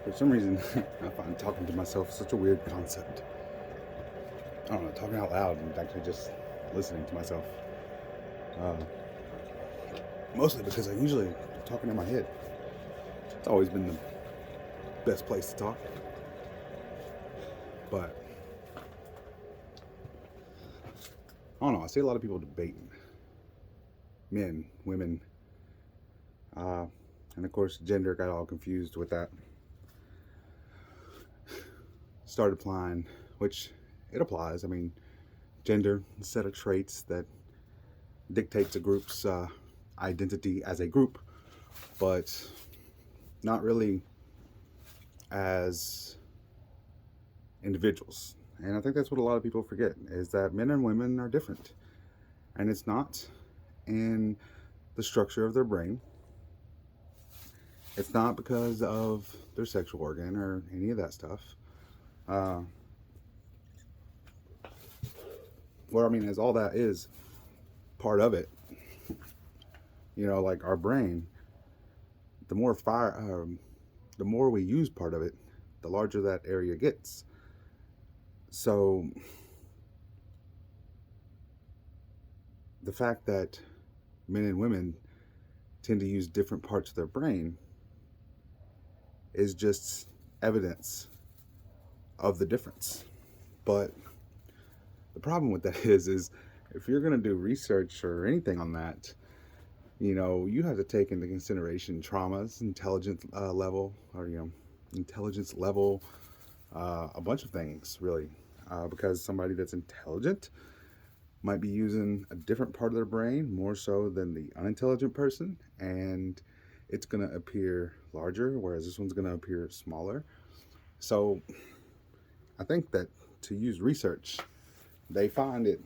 For some reason, I find talking to myself such a weird concept. I don't know, talking out loud and actually just listening to myself. Uh, Mostly because I usually talking in my head. It's always been the best place to talk. But I don't know. I see a lot of people debating, men, women, uh, and of course, gender got all confused with that. Started applying, which it applies. I mean, gender, a set of traits that dictates a group's identity as a group, but not really as individuals. And I think that's what a lot of people forget is that men and women are different. And it's not in the structure of their brain. It's not because of their sexual organ or any of that stuff. Uh, what I mean is all that is part of it. You know, like our brain, the more we use part of it, the larger that area gets. So the fact that men and women tend to use different parts of their brain is just evidence of the difference. But the problem with that is if you're going to do research or anything on that, you know, you have to take into consideration traumas, intelligence level, or intelligence level, a bunch of things really, because somebody that's intelligent might be using a different part of their brain more so than the unintelligent person, and it's going to appear larger, whereas this one's going to appear smaller. So I think that to use research, they find it,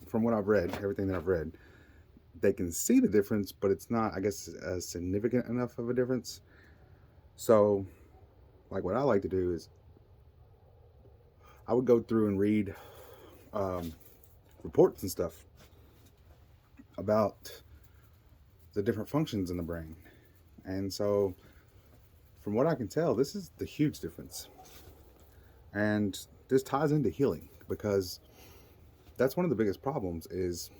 from what I've read, everything that I've read, they can see the difference, but it's not, I guess, significant enough of a difference. So, like, what I like to do is I would go through and read um, reports and stuff about the different functions in the brain. And so, from what I can tell, this is the huge difference. And this ties into healing because that's one of the biggest problems is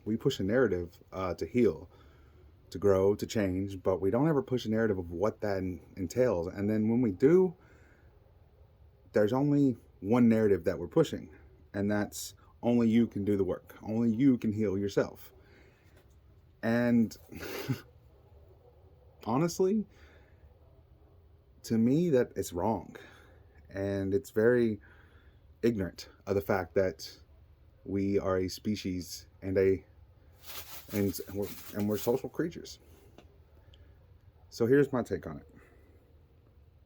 we push a narrative to heal, to grow, to change, but we don't ever push a narrative of what that entails. And then when we do, there's only one narrative that we're pushing, and that's only you can do the work. Only you can heal yourself. And honestly, to me, that it's wrong. And it's very ignorant of the fact that we are a species and we're social creatures. So here's my take on it.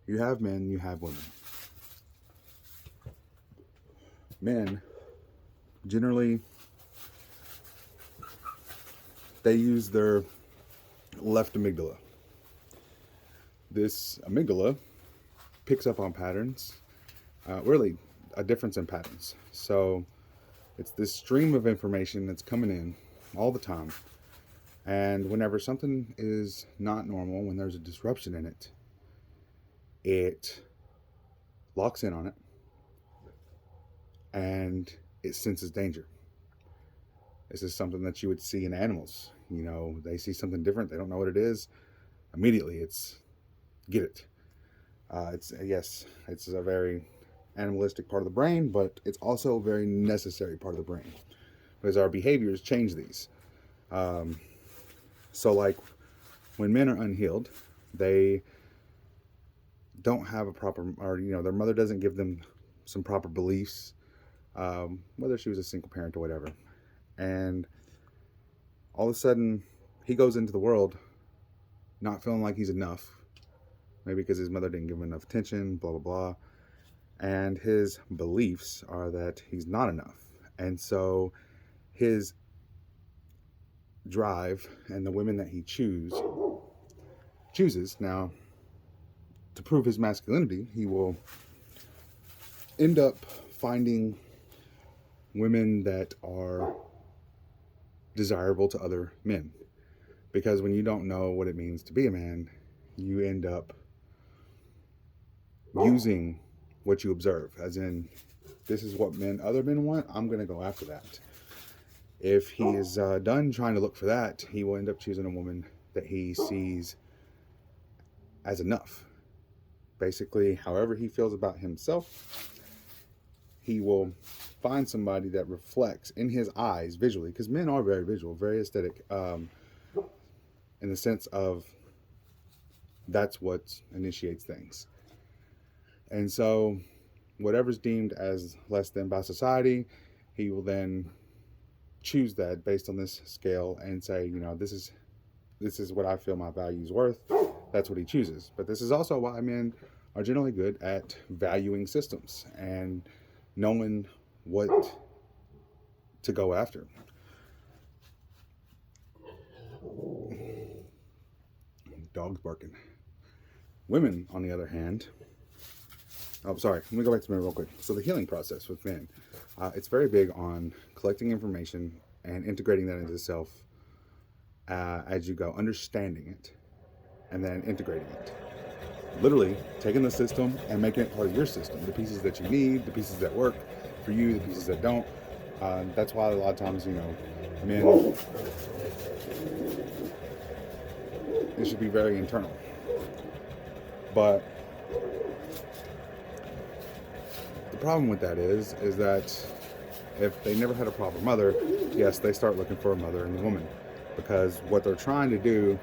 You have men, you have women. Men generally they use their left amygdala. This amygdala picks up on patterns, really a difference in patterns. So it's this stream of information that's coming in all the time. And whenever something is not normal, when there's a disruption in it, it locks in on it and it senses danger. This is something that you would see in animals. You know, they see something different, they don't know what it is. Immediately, it's get it. Yes, it's a very animalistic part of the brain, but it's also a very necessary part of the brain because our behaviors change these. So, like when men are unhealed, they don't have a proper, or their mother doesn't give them some proper beliefs, whether she was a single parent or whatever, and all of a sudden he goes into the world not feeling like he's enough, maybe because his mother didn't give him enough attention, blah blah blah, and his beliefs are that he's not enough, and so his drive and the women that he chooses. Now, to prove his masculinity, he will end up finding women that are desirable to other men. Because when you don't know what it means to be a man, you end up using what you observe. As in, this is what other men want, I'm going to go after that. If he is done trying to look for that, he will end up choosing a woman that he sees as enough. Basically, however he feels about himself, he will find somebody that reflects in his eyes visually, because men are very visual, very aesthetic, in the sense of that's what initiates things. And so whatever's deemed as less than by society, he will then choose that based on this scale and say, you know, this is what I feel my value is worth. That's what he chooses. But this is also why men are generally good at valuing systems and knowing what to go after. Dog's barking. Women, on the other hand, let me go back to men real quick. So the healing process with men, it's very big on collecting information and integrating that into self as you go, understanding it, and then integrating it. Literally taking the system and making it part of your system. The pieces that you need, the pieces that work for you, the pieces that don't. That's why a lot of times, you know, men, it should be very internal. But the problem with that is that if they never had a proper mother, yes, they start looking for a mother in the woman, because what they're trying to do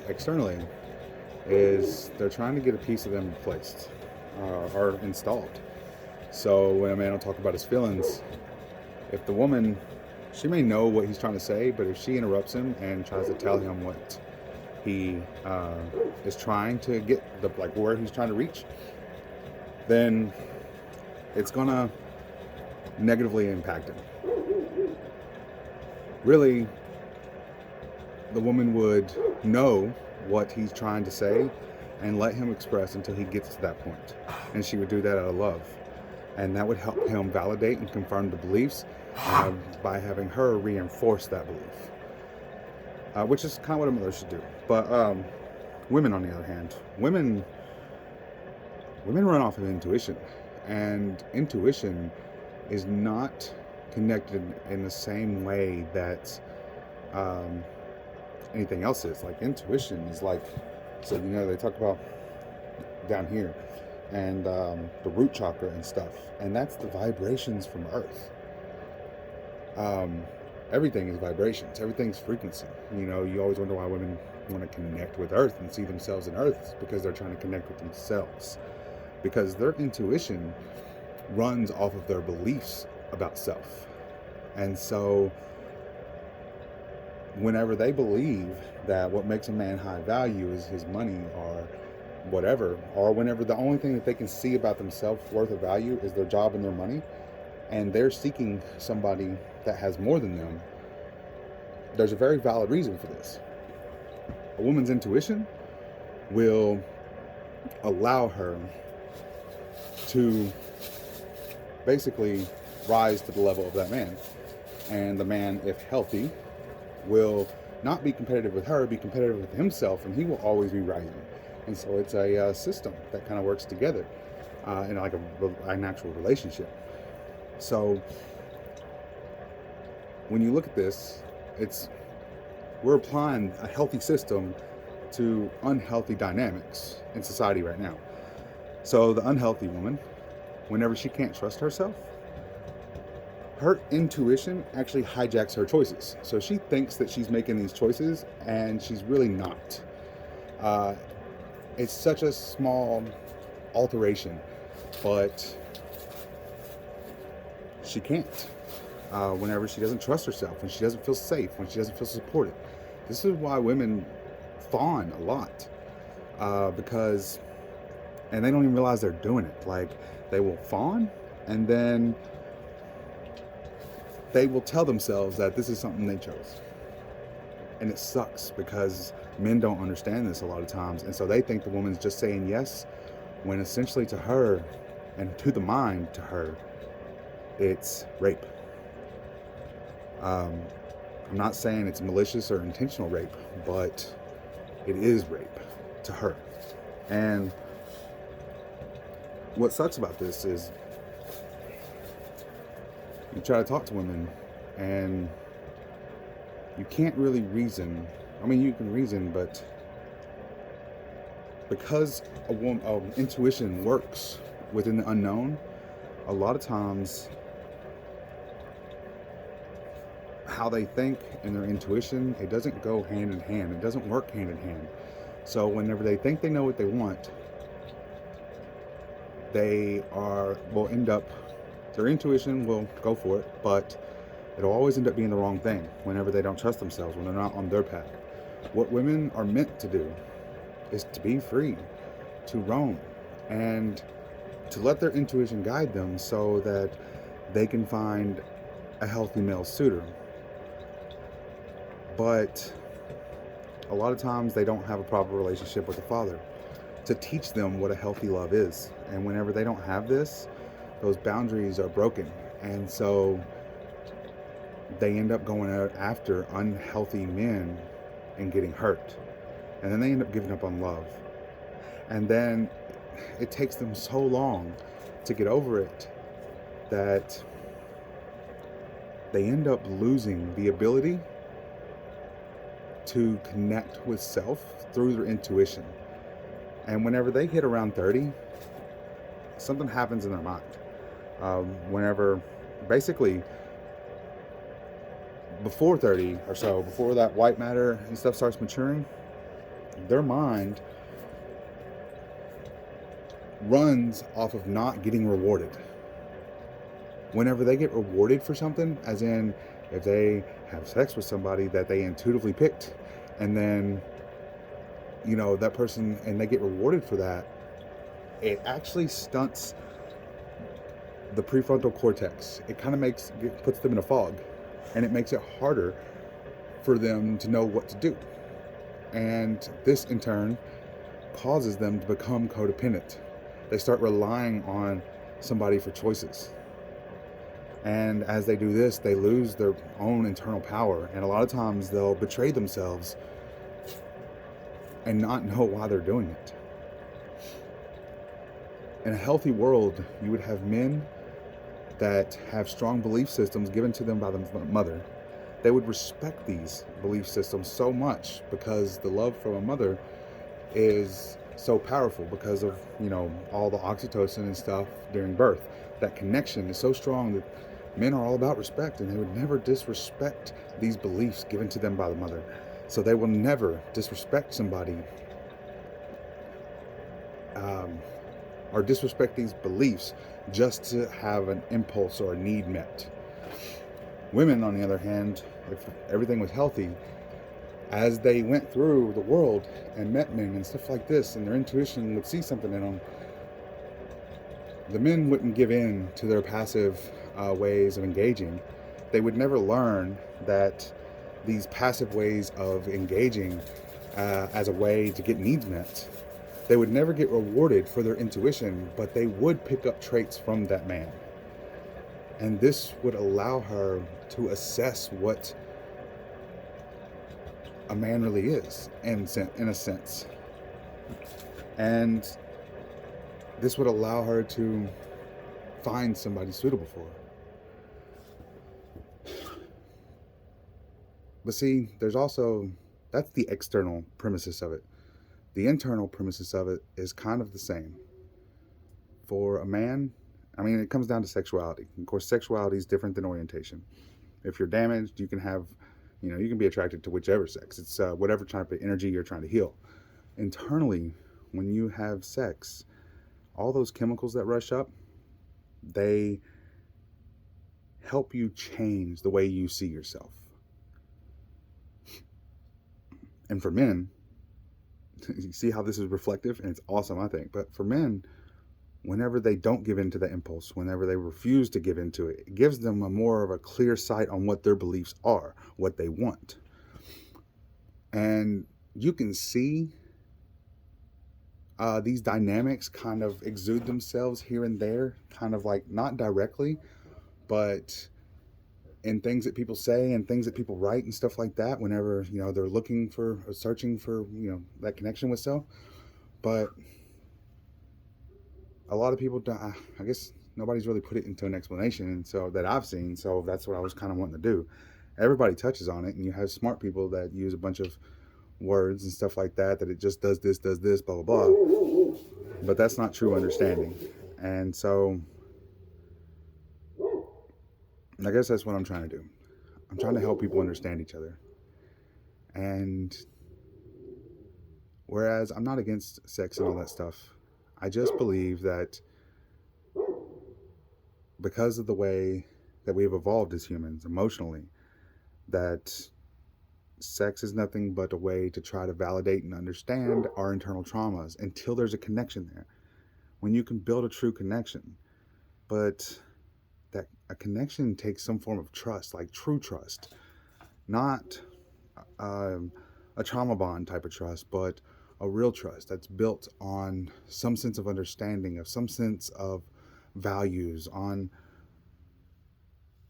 externally is they're trying to get a piece of them replaced or installed. So when a man will talk about his feelings, if the woman, she may know what he's trying to say, but if she interrupts him and tries to tell him what he is trying to get, where he's trying to reach, then it's gonna negatively impact him. Really, the woman would know what he's trying to say and let him express until he gets to that point. And she would do that out of love. And that would help him validate and confirm the beliefs by having her reinforce that belief. Which is kind of what a mother should do. But women, on the other hand, women run off of intuition. And intuition is not connected in the same way that anything else is. Like, intuition is like, so, you know, they talk about down here and the root chakra and stuff, and that's the vibrations from Earth. Everything is vibrations, everything's frequency. You know, you always wonder why women want to connect with Earth and see themselves in Earth. It's because they're trying to connect with themselves, because their intuition runs off of their beliefs about self. And so whenever they believe that what makes a man high value is his money or whatever, or whenever the only thing that they can see about themselves worth of value is their job and their money, and they're seeking somebody that has more than them, there's a very valid reason for this. A woman's intuition will allow her to basically rise to the level of that man. And the man, if healthy, will not be competitive with her, be competitive with himself, and he will always be rising. And so it's a system that kind of works together in like an actual relationship. So when you look at this, we're applying a healthy system to unhealthy dynamics in society right now. So the unhealthy woman, whenever she can't trust herself, her intuition actually hijacks her choices. So she thinks that she's making these choices, and she's really not. It's such a small alteration, but she can't. Whenever she doesn't trust herself, when she doesn't feel safe, when she doesn't feel supported. This is why women fawn a lot, because, and they don't even realize they're doing it. Like, they will fawn, and then they will tell themselves that this is something they chose. And it sucks because men don't understand this a lot of times. And so they think the woman's just saying yes, when essentially to her and to the mind to her, it's rape. Um, I'm not saying it's malicious or intentional rape, but it is rape to her. And what sucks about this is you try to talk to women and you can't really reason. I mean, you can reason, but because intuition works within the unknown, a lot of times how they think and their intuition, it doesn't go hand in hand. It doesn't work hand in hand. So whenever they think they know what they want, will end up, their intuition will go for it, but it'll always end up being the wrong thing whenever they don't trust themselves, when they're not on their path. What women are meant to do is to be free, to roam, and to let their intuition guide them so that they can find a healthy male suitor. But a lot of times they don't have a proper relationship with the father to teach them what a healthy love is. And whenever they don't have this, those boundaries are broken. And so they end up going out after unhealthy men and getting hurt. And then they end up giving up on love. And then it takes them so long to get over it that they end up losing the ability to connect with self through their intuition. And whenever they hit around 30, something happens in their mind. Whenever, basically, before 30 or so, before that white matter and stuff starts maturing, their mind runs off of not getting rewarded. Whenever they get rewarded for something, as in if they have sex with somebody that they intuitively picked, and then, you know, that person, and they get rewarded for that, it actually stunts the prefrontal cortex. It kind of puts them in a fog, and it makes it harder for them to know what to do. And this in turn causes them to become codependent. They start relying on somebody for choices. And as they do this, they lose their own internal power. And a lot of times they'll betray themselves and not know why they're doing it. In a healthy world, you would have men that have strong belief systems given to them by the mother. They would respect these belief systems so much because the love from a mother is so powerful because of, you know, all the oxytocin and stuff during birth. That connection is so strong that men are all about respect, and they would never disrespect these beliefs given to them by the mother. So they will never disrespect somebody or disrespect these beliefs just to have an impulse or a need met. Women, on the other hand, if everything was healthy, as they went through the world and met men and stuff like this, and their intuition would see something in them, the men wouldn't give in to their passive ways of engaging. They would never learn that these passive ways of engaging as a way to get needs met, they would never get rewarded for their intuition, but they would pick up traits from that man. And this would allow her to assess what a man really is, in a sense. And this would allow her to find somebody suitable for her. But see, there's also, that's the external premises of it. The internal premises of it is kind of the same. For a man, I mean, it comes down to sexuality. Of course, sexuality is different than orientation. If you're damaged, you can have, you can be attracted to whichever sex. It's whatever type of energy you're trying to heal. Internally, when you have sex, all those chemicals that rush up, they help you change the way you see yourself. And for men, you see how this is reflective, and it's awesome, I think. But for men, whenever they don't give in to the impulse, whenever they refuse to give into it, it gives them more of a clear sight on what their beliefs are, what they want. And you can see these dynamics kind of exude themselves here and there, kind of like not directly, but in things that people say and things that people write and stuff like that whenever, they're looking for or searching for, that connection with self. But a lot of people don't, I guess nobody's really put it into an explanation, and so that I've seen. So that's what I was kind of wanting to do. Everybody touches on it, and you have smart people that use a bunch of words and stuff like that, that it just does this, blah, blah, blah. But that's not true understanding. And so I guess that's what I'm trying to do. I'm trying to help people understand each other. And whereas I'm not against sex and all that stuff, I just believe that because of the way that we've evolved as humans emotionally, that sex is nothing but a way to try to validate and understand our internal traumas until there's a connection there. When you can build a true connection, but that a connection takes some form of trust, like true trust, not a trauma bond type of trust, but a real trust that's built on some sense of understanding, of some sense of values, on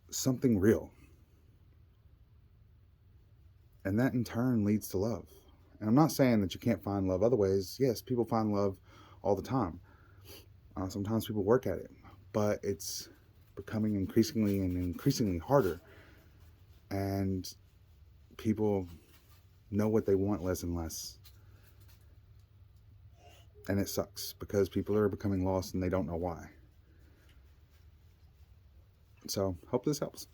something real. And that in turn leads to love. And I'm not saying that you can't find love other ways. Yes, people find love all the time. Sometimes people work at it, but it's becoming increasingly harder. And people know what they want less and less. And it sucks because people are becoming lost and they don't know why. So, hope this helps.